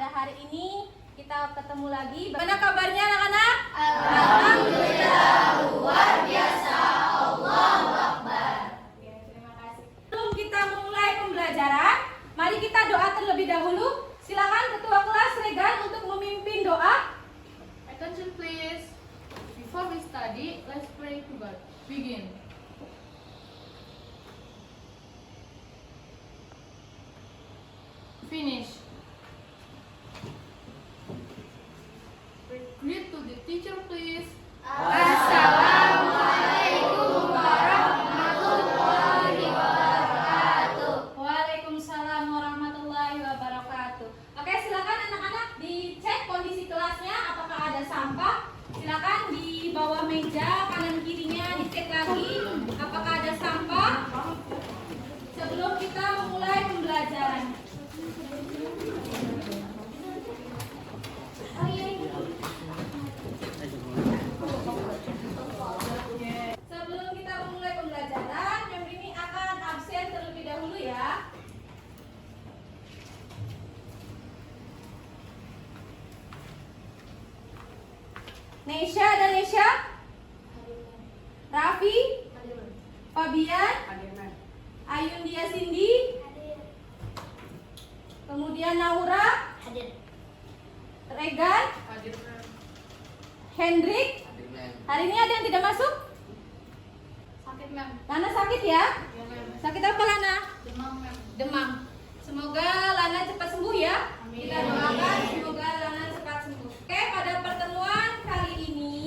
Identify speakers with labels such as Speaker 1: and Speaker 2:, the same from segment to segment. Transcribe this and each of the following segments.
Speaker 1: pada hari ini kita ketemu lagi. Bagaimana kabarnya anak-anak?
Speaker 2: Alhamdulillah, luar biasa. Allahu Akbar.
Speaker 1: Oke, terima kasih. Sebelum kita memulai pembelajaran, mari kita doa terlebih dahulu. Silakan ketua kelas Regan untuk memimpin doa.
Speaker 3: Attention please. Before we study, let's pray to God. Begin. Finish. Greet to the teacher please.
Speaker 2: Assalamualaikum warahmatullahi wabarakatuh.
Speaker 1: Waalaikumsalam warahmatullahi wabarakatuh. Oke, silakan anak-anak dicek kondisi kelasnya, apakah ada sampah. Silakan di bawah meja kanan kirinya dicek lagi apakah ada sampah sebelum kita memulai pembelajaran. Sebelum kita memulai pembelajaran, yang ini akan absen terlebih dahulu ya. Nesha dan Nesha, Raffi, Fabian, Ayundia Cindy, kemudian Naura, Regan, Hendrik. Hari ini ada yang tidak masuk?
Speaker 3: Sakit ma'am.
Speaker 1: Lana sakit ya?
Speaker 3: Ya ma'am.
Speaker 1: Sakit apa Lana?
Speaker 3: Demam ma'am.
Speaker 1: Demam. Semoga Lana cepat sembuh ya.
Speaker 3: Amin.
Speaker 1: Kita doakan semoga Lana cepat sembuh. Oke, pada pertemuan kali ini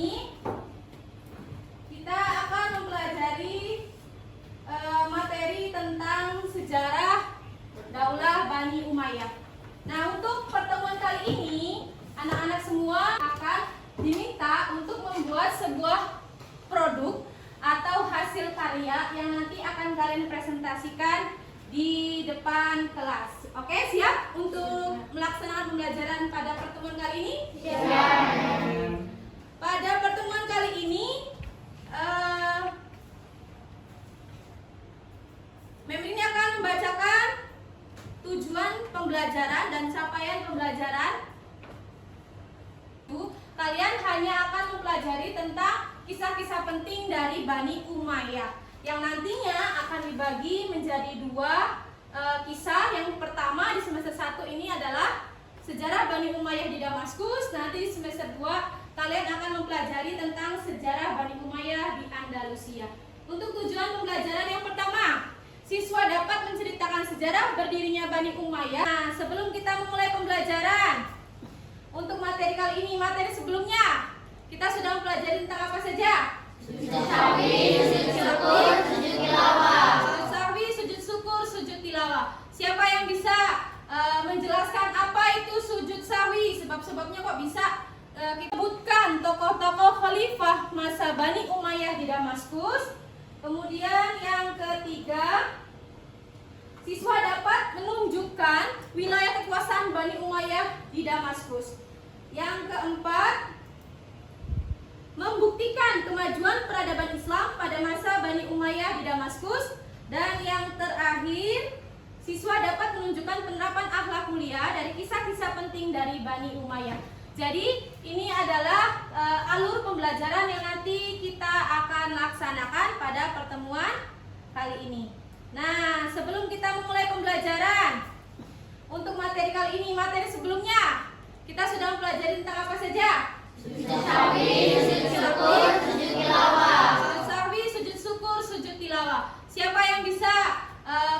Speaker 1: kita akan mempelajari materi tentang sejarah Daulah Bani Umayyah. Nah, untuk pertemuan kali ini anak-anak semua akan diminta untuk membuat sebuah produk atau hasil karya yang nanti akan kalian presentasikan di depan kelas. Oke, siap untuk melaksanakan pembelajaran pada pertemuan kali ini?
Speaker 2: Siap.
Speaker 1: Pada pertemuan kali ini, Mem ini akan membacakan tujuan pembelajaran dan capaian pembelajaran. Kalian hanya akan mempelajari tentang kisah-kisah penting dari Bani Umayyah yang nantinya akan dibagi menjadi dua kisah. Yang pertama di semester 1 ini adalah sejarah Bani Umayyah di Damaskus. Nanti di semester 2 kalian akan mempelajari tentang sejarah Bani Umayyah di Andalusia. Untuk tujuan pembelajaran yang pertama, siswa dapat menceritakan sejarah berdirinya Bani Umayyah. Nah, sebelum kita memulai pembelajaran untuk materi kali ini, materi sebelumnya kita sudah mempelajari tentang apa saja?
Speaker 2: Sujud sahwi, sujud syukur, sujud tilawah.
Speaker 1: Sujud sahwi, sujud syukur, sujud tilawah. Siapa yang bisa menjelaskan apa itu sujud sahwi? Sebab-sebabnya kok bisa kita sebutkan tokoh-tokoh khalifah masa Bani Umayyah di Damaskus. Kemudian yang ketiga, siswa dapat menunjukkan wilayah kekuasaan Bani Umayyah di Damaskus. Yang keempat, membuktikan kemajuan peradaban Islam pada masa Bani Umayyah di Damaskus. Dan yang terakhir, siswa dapat menunjukkan penerapan akhlak mulia dari kisah-kisah penting dari Bani Umayyah. Jadi ini adalah alur pembelajaran yang nanti kita akan laksanakan pada pertemuan kali ini. Nah, sebelum kita memulai pembelajaran untuk materi kali ini, materi sebelumnya kita sudah mempelajari tentang apa saja?
Speaker 2: Sujud sahwi, sujud syukur, sujud tilawah.
Speaker 1: Sujud sahwi, sujud syukur, sujud tilawah. Siapa yang bisa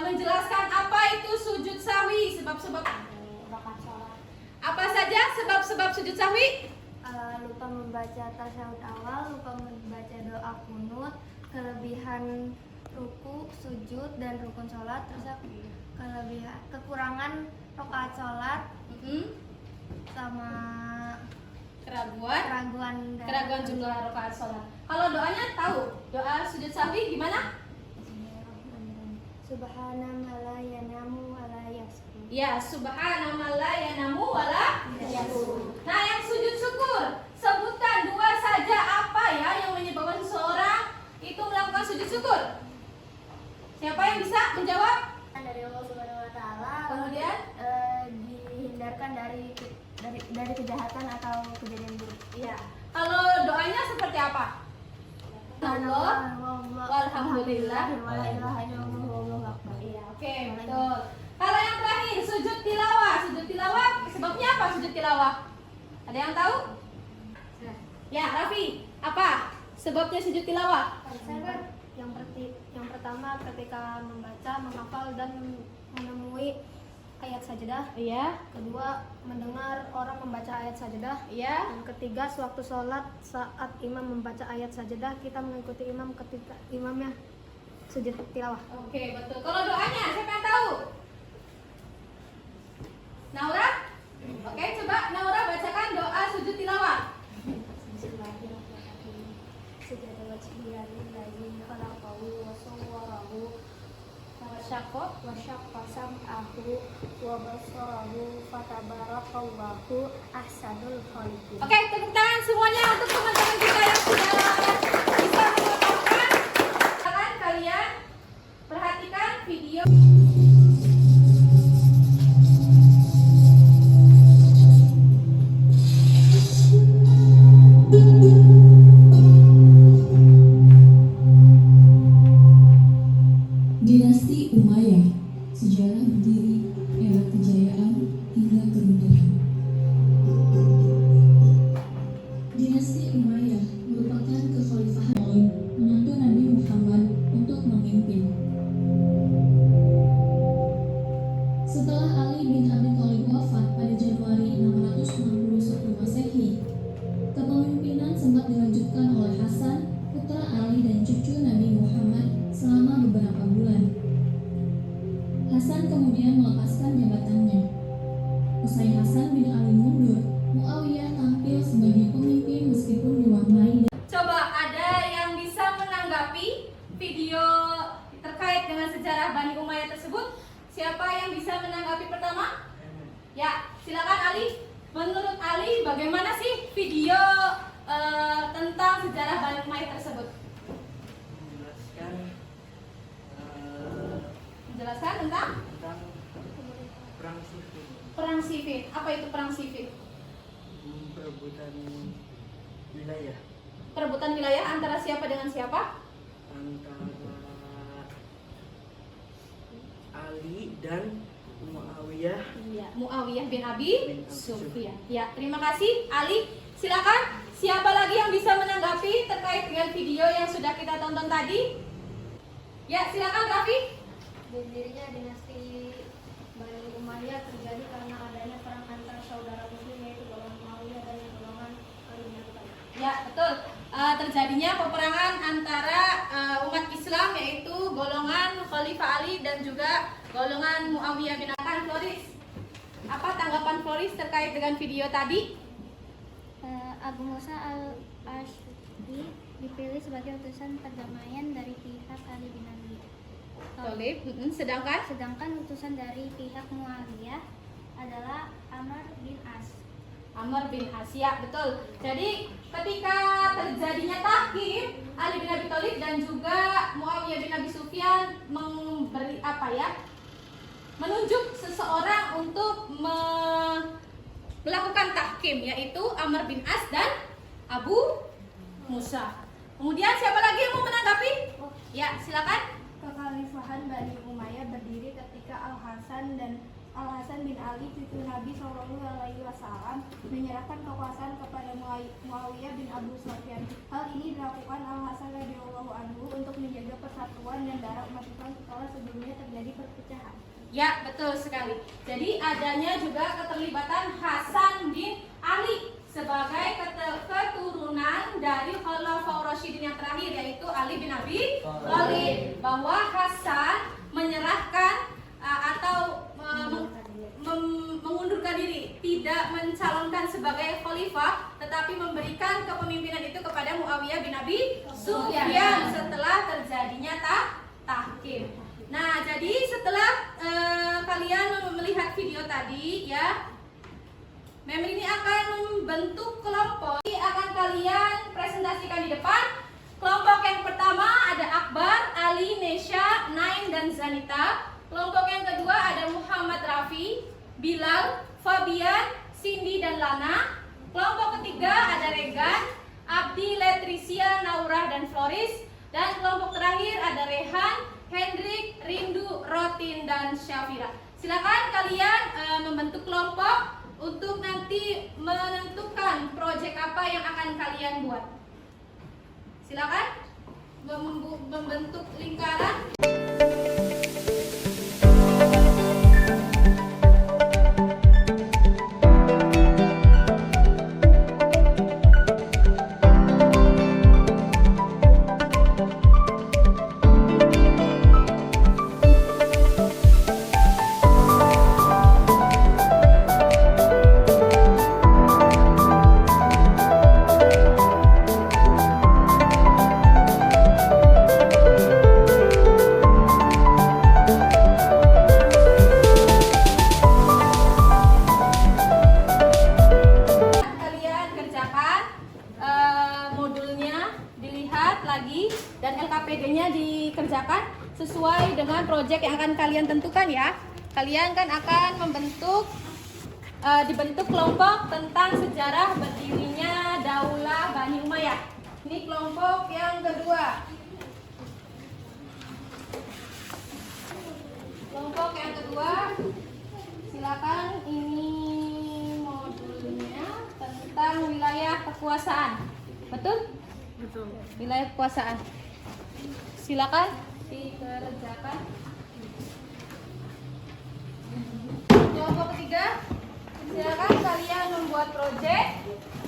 Speaker 1: menjelaskan apa itu sujud sahwi? Sebab-sebab apa saja sebab-sebab sujud sahwi?
Speaker 4: Lupa membaca tasyahud awal, lupa membaca doa kunut, kelebihan ruku, sujud, dan rukun sholat, terus kelebihan kekurangan rakaat sholat, sama keraguan
Speaker 1: jumlah rakaat sholat. Kalau doanya tahu, doa sujud sahwi gimana?
Speaker 4: Subhana ma la yanamu wa la yasku.
Speaker 1: Ya, subhana man la yanamu wa la yasku. Nah, yang sujud syukur, sebutkan dua saja apa ya yang menyebabkan seseorang itu melakukan sujud syukur. Siapa yang bisa menjawab?
Speaker 4: Dari Allah Subhanahu wa taala.
Speaker 1: Kemudian
Speaker 4: dihindarkan dari dari kejahatan atau kejadian buruk.
Speaker 1: Iya. Kalau doanya seperti apa? Allah, walhamdulillah,
Speaker 4: wala ilaha illallah, wallahu akbar.
Speaker 1: Iya, oke, betul. Kalau yang terakhir, sujud tilawah. Sujud tilawah, sebabnya apa sujud tilawah? Ada yang tahu? Ya, Raffi, apa sebabnya sujud tilawah?
Speaker 4: Yang pertama ketika membaca, menghafal dan menemui ayat sajadah.
Speaker 1: Iya.
Speaker 4: Kedua, mendengar orang membaca ayat sajadah.
Speaker 1: Iya.
Speaker 4: Dan ketiga, sewaktu sholat saat imam membaca ayat sajadah, kita mengikuti imam ketika imamnya sujud tilawah.
Speaker 1: Oke, betul. Kalau doanya, siapa yang tahu? Naura? Oke, coba Naura bacakan doa sujud tilawah.
Speaker 4: Bismillahirrahmanirrahim. Sujud wajhiyalillahi khalaqahu wa sawwarahu wa syaqqa sam'ahu wa basarahu fatabarakallahu ahsanul khaliqin.
Speaker 1: Oke, tepuk tangan semuanya untuk teman-teman kita yang sudah bisa menghafalkan. Silakan kalian perhatikan video.
Speaker 2: Dinasti Umayyah, sejarah berdiri, era kejayaan hingga keruntuhan. Dinasti Umayyah merupakan kekhalifahan Ali, menantu Nabi Muhammad untuk memimpin. Setelah Ali bin Abi Thalib wafat pada Januari 661 Masehi, kepemimpinan sempat dilanjutkan oleh Hasan, putra Ali dan cucu Nabi Muhammad selama beberapa bulan. Hasan kemudian melepaskan jabatannya. Usai Hasan bin Ali mundur, Muawiyah tampil sebagai pemimpin meskipun diwarnai.
Speaker 1: Coba ada yang bisa menanggapi video terkait dengan sejarah Bani Umayyah tersebut? Siapa yang bisa menanggapi pertama? Ya, silakan Ali. Menurut Ali, bagaimana sih video tentang sejarah Bani Umayyah tersebut? Menjelaskan tentang
Speaker 5: perang sipil,
Speaker 1: perang Siffin. Apa itu perang Siffin?
Speaker 5: perebutan wilayah
Speaker 1: Perebutan wilayah antara siapa dengan siapa?
Speaker 5: antara Ali dan Muawiyah.
Speaker 1: Iya, Muawiyah bin Abi
Speaker 5: Bin Abi
Speaker 1: Sufyan. Ya, terima kasih Ali. Silakan. Siapa lagi yang bisa menanggapi terkait dengan video yang sudah kita tonton tadi? Ya, silakan Raffi.
Speaker 4: Berdirinya dinasti Bani Umayyah terjadi karena adanya perang antara saudara muslim yaitu golongan Muawiyah dan golongan Ali bin Abi Thalib.
Speaker 1: Ya, betul. Terjadinya peperangan antara umat Islam yaitu golongan Khalifah Ali dan juga golongan Muawiyah bin Abi Thalib. Floris, apa tanggapan Floris terkait dengan video tadi?
Speaker 4: Abu Musa al-Ash'ari dipilih sebagai utusan perdamaian dari pihak Ali bin Abi Thalib.
Speaker 1: Sedangkan
Speaker 4: utusan dari pihak Muawiyah adalah Amr bin As.
Speaker 1: Amr bin Asya, betul. Jadi ketika terjadinya tahkim, Ali bin Abi Thalib dan juga Muawiyah bin Abi Sufyan memberi menunjuk seseorang untuk melakukan tahkim, yaitu Amr bin As dan Abu Musa. Kemudian siapa lagi yang mau menanggapi? Ya, silakan.
Speaker 4: Kekhalifahan Bani Umayyah berdiri ketika Al-Hasan bin Ali cucu Nabi SAW menyerahkan kekuasaan kepada Muawiyah bin Abu Sufyan. Hal ini dilakukan Al-Hasan radhiyallahu anhu untuk menjaga persatuan dan darah umat Islam setelah sebelumnya terjadi perpecahan.
Speaker 1: Ya, betul sekali. Jadi adanya juga keterlibatan Hasan bin Ali sebagai keturunan dari Khalifah Rasyidin yang terakhir, yaitu Ali bin Abi Thalib, bahwa Hasan menyerahkan atau mengundurkan diri, tidak mencalonkan sebagai khalifah, tetapi memberikan kepemimpinan itu kepada Muawiyah bin Abi Sufyan setelah terjadinya tahkim. Nah, jadi setelah kalian melihat video tadi, ya, Mem ini akan membentuk kelompok. Ini akan kalian presentasikan di depan. Kelompok yang pertama ada Akbar, Ali, Nesha, Nain, dan Zanita. Kelompok yang kedua ada Muhammad Rafi, Bilal, Fabian, Nadia, Naurah, dan Floris. Dan kelompok terakhir ada Rehan, Hendrik, Rindu, Rotin, dan Syafira. Silakan kalian membentuk kelompok untuk nanti menentukan proyek apa yang akan kalian buat. Silakan membentuk lingkaran. LKPD-nya dikerjakan sesuai dengan proyek yang akan kalian tentukan ya. Kalian kan akan dibentuk kelompok tentang sejarah berdirinya Daulah Bani Umayyah. Ini kelompok yang kedua. Kelompok yang kedua, silakan, ini modulnya tentang wilayah kekuasaan. Betul?
Speaker 3: Betul.
Speaker 1: Wilayah kekuasaan. Silakan dikerjakan. Kelompok ketiga, silakan kalian membuat proyek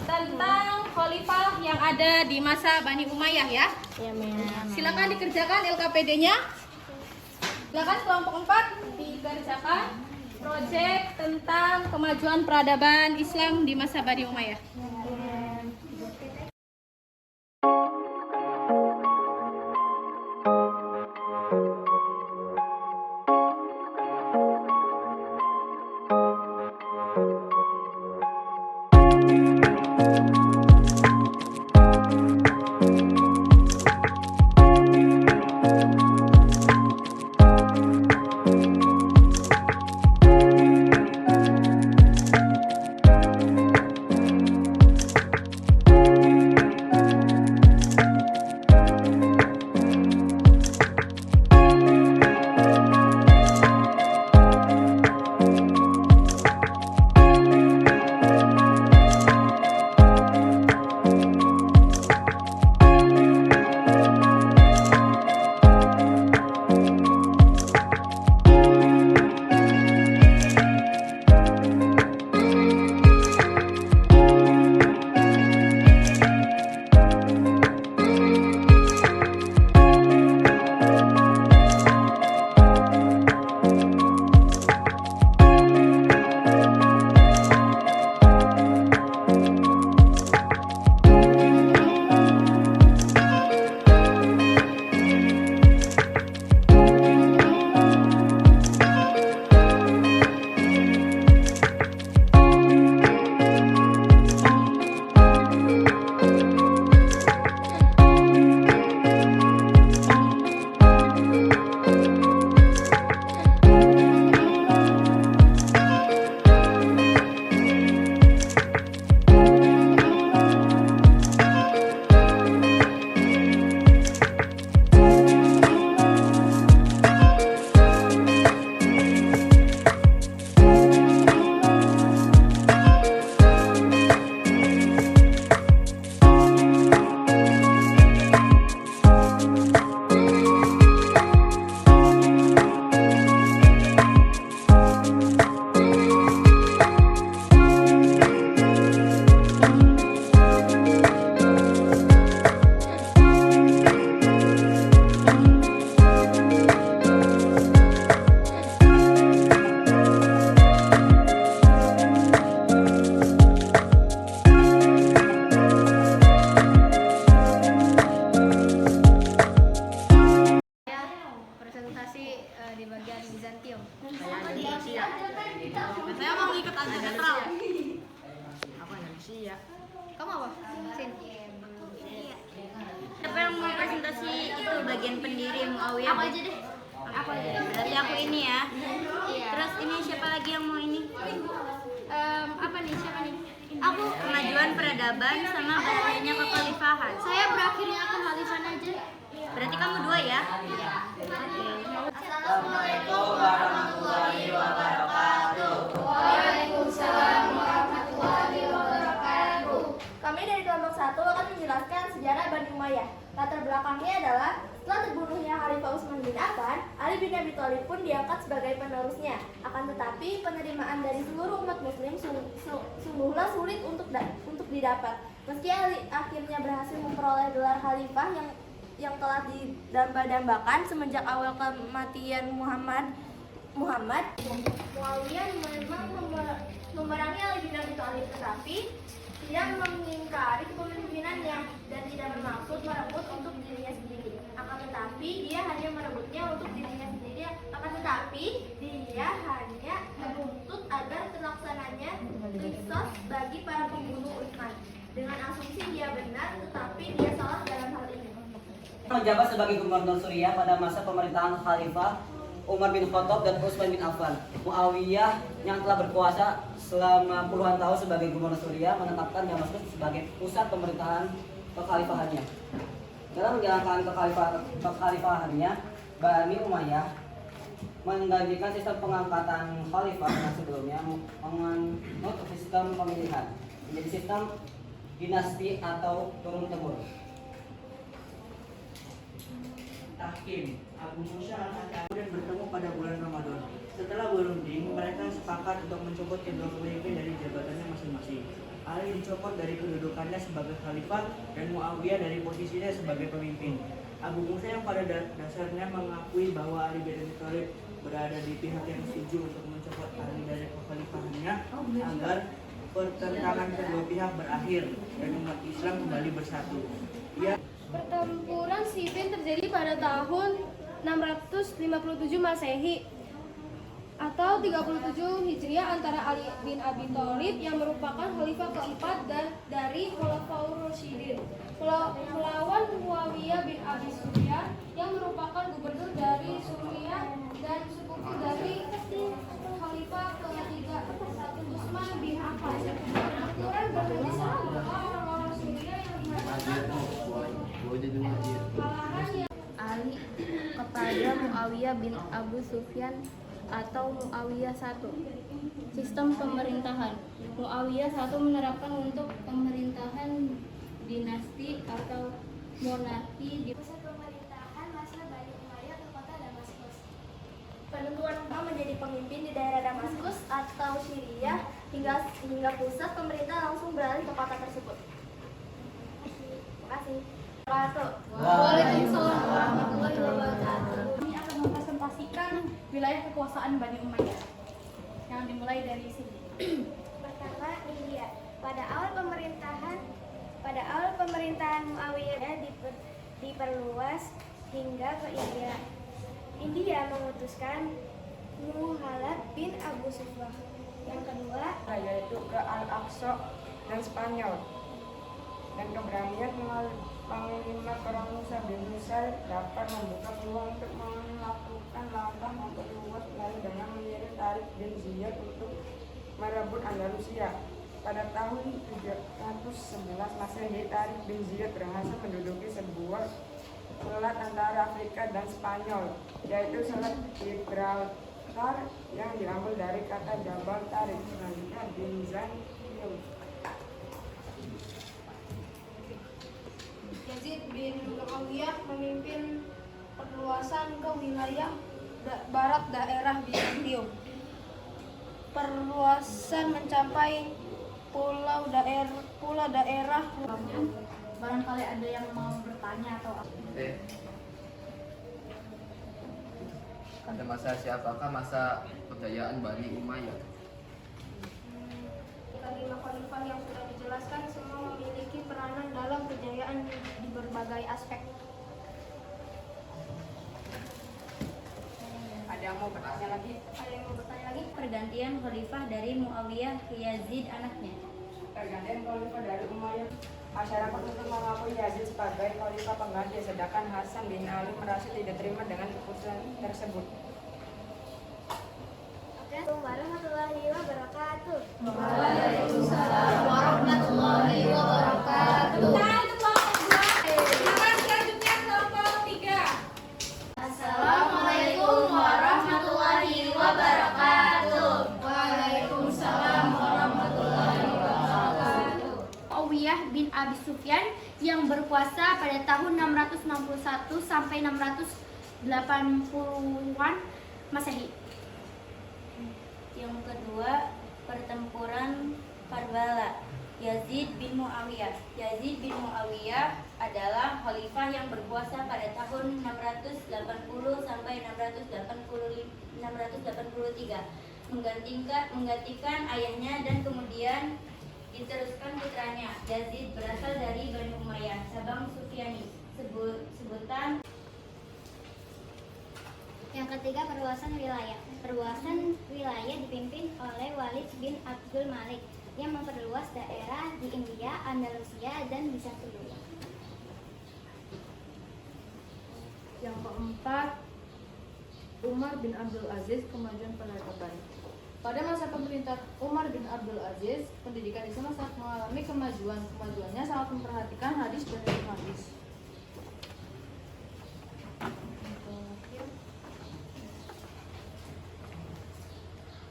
Speaker 1: tentang khalifah yang ada di masa Bani Umayyah ya. Silakan dikerjakan LKPD-nya. Silakan kelompok 4 dikerjakan proyek tentang kemajuan peradaban Islam di masa Bani Umayyah.
Speaker 6: Di bagian Bizantium.
Speaker 3: Saya mau ngikut aja netral.
Speaker 5: Apa Indonesia?
Speaker 6: Kamu apa? Sin.
Speaker 7: Siapa yang mau presentasi itu bagian pendiri Muawiyah?
Speaker 6: Aku aja deh. Aku aja deh.
Speaker 7: Berarti aku ini ya.
Speaker 6: Iya.
Speaker 7: Terus ini siapa lagi yang mau ini?
Speaker 6: Apa nih? Siapa nih?
Speaker 7: Aku kemajuan peradaban peradaban sama berakhirnya kekhalifahan.
Speaker 6: Saya berakhirnya kekhalifahan aja.
Speaker 7: Berarti kamu dua ya?
Speaker 6: Iya.
Speaker 8: Assalamualaikum warahmatullahi wabarakatuh.
Speaker 4: Waalaikumsalam warahmatullahi wabarakatuh.
Speaker 9: Kami dari kelompok 1 akan menjelaskan sejarah Bani Umayyah. Latar belakangnya adalah setelah terbunuhnya Khalifah Utsman bin Affan, Ali bin Abi Thalib pun diangkat sebagai penerusnya. Akan tetapi penerimaan dari seluruh umat muslim sungguhlah sulit untuk didapat. Meski Ali akhirnya berhasil memperoleh gelar khalifah yang telah didamba-dambakan semenjak awal kematian Muhammad, Muawiyah memang memerangi Ali bin Abi Thalib, tetapi dia mengingkari kepemimpinannya dan tidak bermaksud merebut untuk dirinya sendiri. Akan tetapi dia hanya merebutnya untuk dirinya sendiri. Dia hanya menuntut agar terlaksananya qisas bagi para pembunuh Utsman. Dengan asumsi dia benar, tetapi dia salah dalam hal ini.
Speaker 8: Menjabat sebagai gubernur Suriah pada masa pemerintahan Khalifah Umar bin Khattab dan Utsman bin Affan. Muawiyah yang telah berkuasa selama puluhan tahun sebagai gubernur Suriah menetapkan Damaskus sebagai pusat pemerintahan kekhalifahannya. Dalam menjalankan kekhalifahannya, Bani Umayyah menggantikan sistem pengangkatan khalifah yang sebelumnya menganut sistem pemilihan menjadi sistem dinasti atau turun-temurun.
Speaker 10: Tahkim Abu Musa al-Ash'ari kemudian bertemu pada bulan Ramadan. Setelah berunding, mereka sepakat untuk mencopot kedua pemimpin dari jabatannya masing-masing. Ali dicopot dari kedudukannya sebagai khalifah dan Muawiyah dari posisinya sebagai pemimpin. Abu Musa yang pada dasarnya mengakui bahwa Ali bin Abi Thalib berada di pihak yang setuju untuk mencopot Ali dari kekhalifahannya agar pertentangan kedua pihak berakhir dan umat Islam kembali bersatu.
Speaker 4: Pertempuran Siffin terjadi pada tahun 657 Masehi atau 37 Hijriah antara Ali bin Abi Thalib yang merupakan khalifah keempat dan dari Khulafaur Rasyidin melawan Muawiyah bin Abi Sufyan yang merupakan gubernur dari Suriah dan sepupu dari khalifah ketiga Utsman bin Affan. Pertempuran berhenti setelah orang-orang Suriah yang
Speaker 6: Ali kepada Muawiyah bin Abu Sufyan atau Muawiyah I. Sistem pemerintahan. Muawiyah I menerapkan untuk pemerintahan dinasti atau monarki di
Speaker 9: Pusat pemerintahan masa Bani Umayyah ke kota Damaskus. Penentuan Umar menjadi pemimpin di daerah Damaskus atau Syria hingga pusat pemerintah langsung beralih ke kota tersebut. Terima kasih.
Speaker 4: Waalaikumsalam warahmatullahi wabarakatuh. Ini akan mempresentasikan wilayah kekuasaan Bani Umayyah yang dimulai dari sini.
Speaker 9: Pertama, India. Pada awal pemerintahan Muawiyah diperluas hingga ke India. India memutuskan Muhammad bin Abu Sufyan. Yang kedua,
Speaker 5: yaitu ke Al-Aqsa dan Spanyol. Dan keberanian Panglima Perang Musa bin Nusair dapat membuka peluang untuk melakukan langkah memperluas lalu dengan mengirim Tariq bin Ziyad untuk merebut Andalusia. Pada tahun 311 Masehi, Tariq bin Ziyad berhasil menduduki sebuah selat antara Afrika dan Spanyol, yaitu selat Gibraltar yang diambil dari kata Jabal Tariq, selanjutnya Byzantium.
Speaker 4: Yazid bin Muawiyah memimpin perluasan ke wilayah barat daerah Bizantium. Perluasan mencapai pulau daerah. Barangkali ada yang mau bertanya atau apa?
Speaker 11: Pada masa siapakah masa kejayaan Bani Umayyah?
Speaker 4: Kelima khalifah yang sudah dijelaskan semua memiliki peranan dalam kejayaan di berbagai aspek.
Speaker 5: Ada yang mau bertanya lagi?
Speaker 4: Ada yang mau bertanya lagi?
Speaker 7: Pergantian khalifah dari Muawiyah ke Yazid anaknya.
Speaker 5: Pergantian khalifah dari Umayyah. Masyarakat untuk mengakui Yazid sebagai khalifah pengganti, sedangkan Hasan bin Ali merasa tidak terima dengan keputusan tersebut.
Speaker 9: Assalamualaikum warahmatullahi wabarakatuh.
Speaker 4: Waalaikumsalam warahmatullahi wabarakatuh.
Speaker 9: Abi Sufyan yang berkuasa pada tahun 661 sampai 680-an Masehi.
Speaker 7: Yang kedua, pertempuran Karbala. Yazid bin Muawiyah. Yazid bin Muawiyah adalah khalifah yang berkuasa pada tahun 680 sampai 683, menggantikan ayahnya dan kemudian diteruskan putranya. Yazid berasal dari Bani Umayyah, Sabang Sufyani. Sebutan.
Speaker 9: Yang ketiga, perluasan wilayah. Perluasan wilayah dipimpin oleh Walid bin Abdul Malik yang memperluas daerah di India, Andalusia, dan Bizantium.
Speaker 3: Yang keempat, Umar bin Abdul Aziz, kemajuan peradaban. Pada masa pemerintah Umar bin Abdul Aziz, pendidikan Islam sangat mengalami kemajuan. Kemajuannya sangat memperhatikan hadis dan hadis.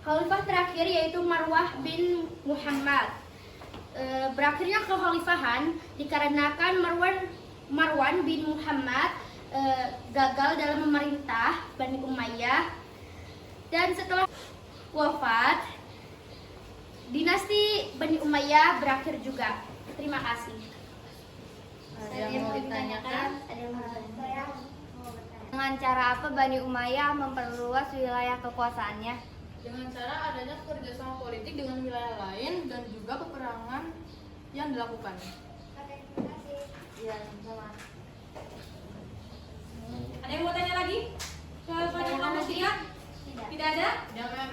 Speaker 9: Khalifah terakhir yaitu Marwah bin Muhammad. Berakhirnya kekhalifahan dikarenakan Marwan bin Muhammad gagal dalam memerintah Bani Umayyah, dan setelah wafat dinasti Bani Umayyah berakhir juga. Terima kasih.
Speaker 3: Ada yang mau ditanyakan?
Speaker 9: Ada yang mau bertanya?
Speaker 6: Dengan cara apa Bani Umayyah memperluas wilayah kekuasaannya?
Speaker 3: Dengan cara adanya kerjasama politik dengan wilayah lain dan juga peperangan yang dilakukan.
Speaker 9: Terima kasih.
Speaker 6: Ya, sama.
Speaker 1: Ada yang mau tanya lagi? Kepada kelompok 3? Tidak ada?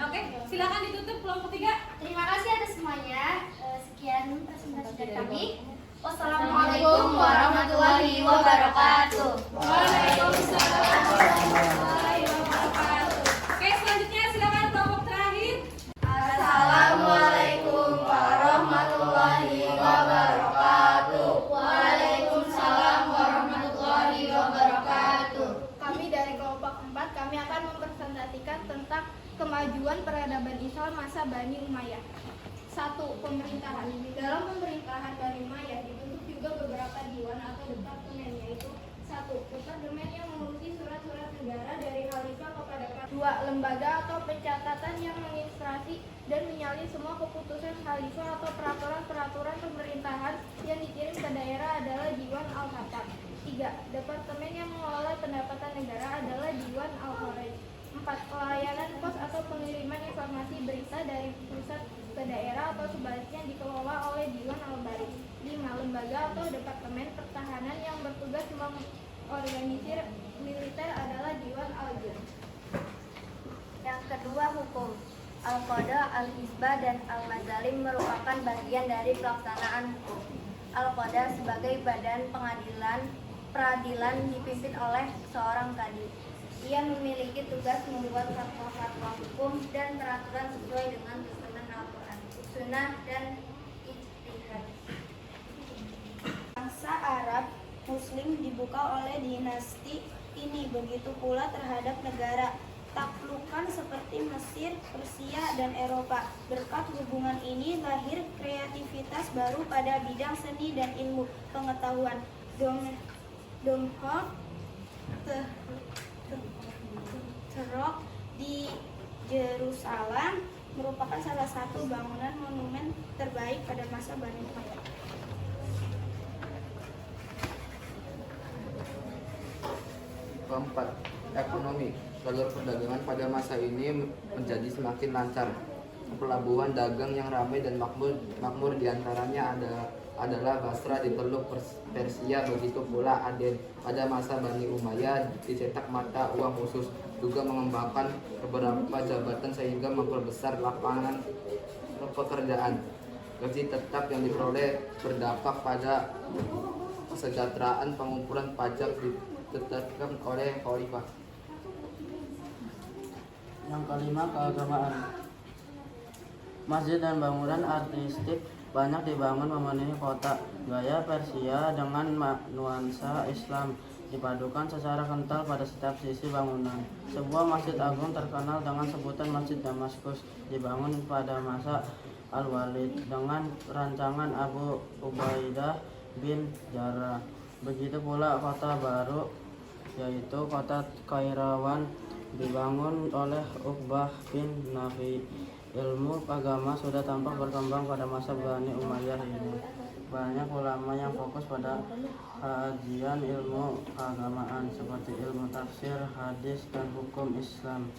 Speaker 1: Oke, silakan ditutup kelompok 3.
Speaker 9: Terima kasih atas semuanya. Sekian presentasi dari kami.
Speaker 6: Wassalamualaikum warahmatullahi wabarakatuh.
Speaker 1: Waalaikumsalam warahmatullahi wabarakatuh. Oke, selanjutnya silakan kelompok terakhir.
Speaker 6: Assalamualaikum warahmatullahi wabarakatuh. Waalaikumsalam warahmatullahi wabarakatuh.
Speaker 4: Kami dari kelompok 4, kami akan mempresentasikan tentang kemajuan peradaban Islam masa Bani Umayyah. 1. Pemerintahan. Dalam pemerintahan Bani Umayyah dibentuk juga beberapa diwan atau departemen, yaitu 1. Departemen yang mengurusi surat-surat negara dari khalifah kepada 2. Lembaga atau pencatatan yang menginstruksi dan menyalin semua keputusan khalifah atau peraturan-peraturan pemerintahan yang dikirim ke daerah adalah Diwan Al-Khattab. 3. Departemen yang mengelola pendapatan negara adalah Diwan Al-Kharaj. 4. Pelayanan pos atau pengiriman informasi berita dari pusat ke daerah atau sebaliknya dikelola oleh Diwan Al-Baris. 5. Lembaga atau departemen pertahanan yang bertugas mengorganisir militer adalah Diwan Al-Jun.
Speaker 6: Yang kedua, hukum. Al-Qada, Al-Hizbah, dan Al-Mazalim merupakan bagian dari pelaksanaan hukum. Al-Qada sebagai badan peradilan dipimpin oleh seorang kadi. Ia memiliki tugas membuat fatwa-fatwa hukum dan peraturan sesuai dengan tuntunan Al-Quran, Sunnah, dan ijtihad.
Speaker 9: Bangsa Arab Muslim dibuka oleh dinasti ini, begitu pula terhadap negara taklukan seperti Mesir, Persia, dan Eropa. Berkat hubungan ini lahir kreativitas baru pada bidang seni dan ilmu pengetahuan. Domhok Terok di Yerusalem merupakan salah satu bangunan monumen terbaik pada masa Bani Umayyah.
Speaker 11: Keempat, ekonomi. Jalur perdagangan pada masa ini menjadi semakin lancar. Pelabuhan dagang yang ramai dan makmur diantaranya adalah Basra di Teluk Persia, begitu pula Aden. Pada masa Bani Umayyah dicetak mata uang khusus, juga mengembangkan beberapa jabatan sehingga memperbesar lapangan pekerjaan. Gaji tetap yang diperoleh berdampak pada kesejahteraan. Pengumpulan pajak ditetapkan oleh khalifah.
Speaker 10: Yang kelima, keagamaan. Masjid dan bangunan artistik banyak dibangun memenuhi kota. Gaya Persia dengan nuansa Islam dipadukan secara kental pada setiap sisi bangunan. Sebuah masjid agung terkenal dengan sebutan Masjid Damaskus dibangun pada masa Al-Walid dengan rancangan Abu Ubaidah
Speaker 12: bin Jarrah. Begitu pula kota baru, yaitu kota Kairawan, dibangun oleh Uqbah bin Nafi. Ilmu agama sudah tampak berkembang pada masa Bani Umayyah ini. Banyak ulama yang fokus pada kajian ilmu keagamaan seperti ilmu tafsir, hadis, dan hukum Islam.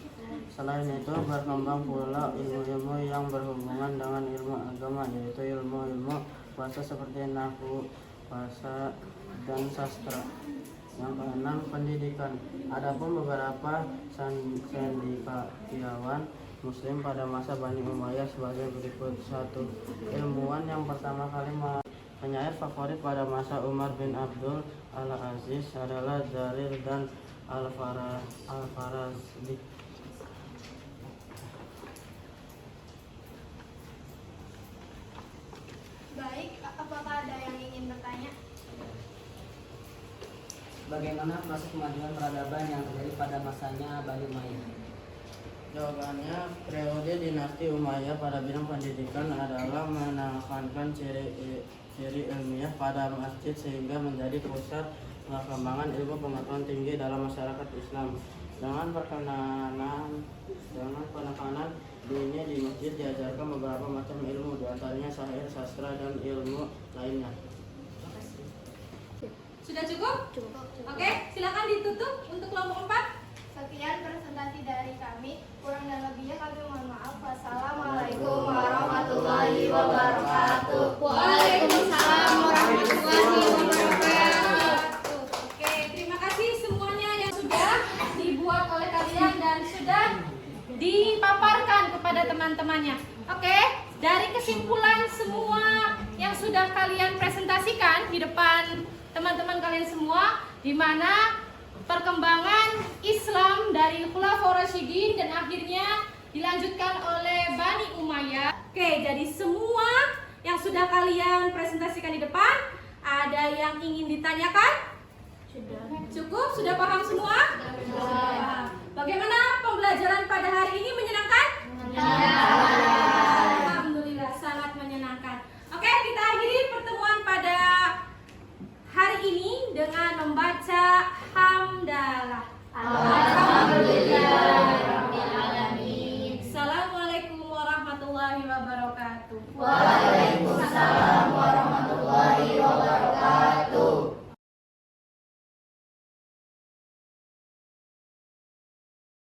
Speaker 12: Selain itu berkembang pula ilmu-ilmu yang berhubungan dengan ilmu agama, yaitu ilmu-ilmu bahasa seperti nahwu, bahasa, dan sastra. Yang keenam, pendidikan. Adapun beberapa sendikawan Muslim pada masa Bani Umayyah sebagai berikut. 1. Ilmuwan yang pertama kali penyair favorit pada masa Umar bin Abdul Al-Aziz adalah Jarir dan Al-Farazdi.
Speaker 4: Baik, apakah ada yang ingin bertanya?
Speaker 8: Bagaimana proses kemajuan peradaban yang terjadi pada masanya Bani Umayyah?
Speaker 12: Jawabannya, periode dinasti Umayyah pada bidang pendidikan adalah menekankan ciri ilmiah pada masjid sehingga menjadi pusat perkembangan ilmu pengetahuan tinggi dalam masyarakat Islam. Dengan penekanan ini di masjid diajarkan beberapa macam ilmu, diantaranya syair, sastra, dan ilmu lainnya.
Speaker 1: Sudah cukup? Oke, silakan ditutup untuk kelompok 4.
Speaker 4: Sekian presentasi dari kami. Kurang dan lebihnya kami mohon maaf. Wassalamualaikum warahmatullahi wabarakatuh.
Speaker 1: Waalaikumsalam warahmatullahi wabarakatuh. Oke, terima kasih semuanya yang sudah dibuat oleh kalian dan sudah dipaparkan kepada teman-temannya. Oke, dari kesimpulan semua yang sudah kalian presentasikan di depan teman-teman kalian semua, di mana perkembangan Islam dari Khulafaur Rasyidin dan akhirnya dilanjutkan oleh Bani Umayyah. Oke, jadi semua yang sudah kalian presentasikan di depan, ada yang ingin ditanyakan? Sudah. Cukup? Sudah paham semua? Sudah. Bagaimana pembelajaran pada hari ini, menyenangkan? Menyenangkan.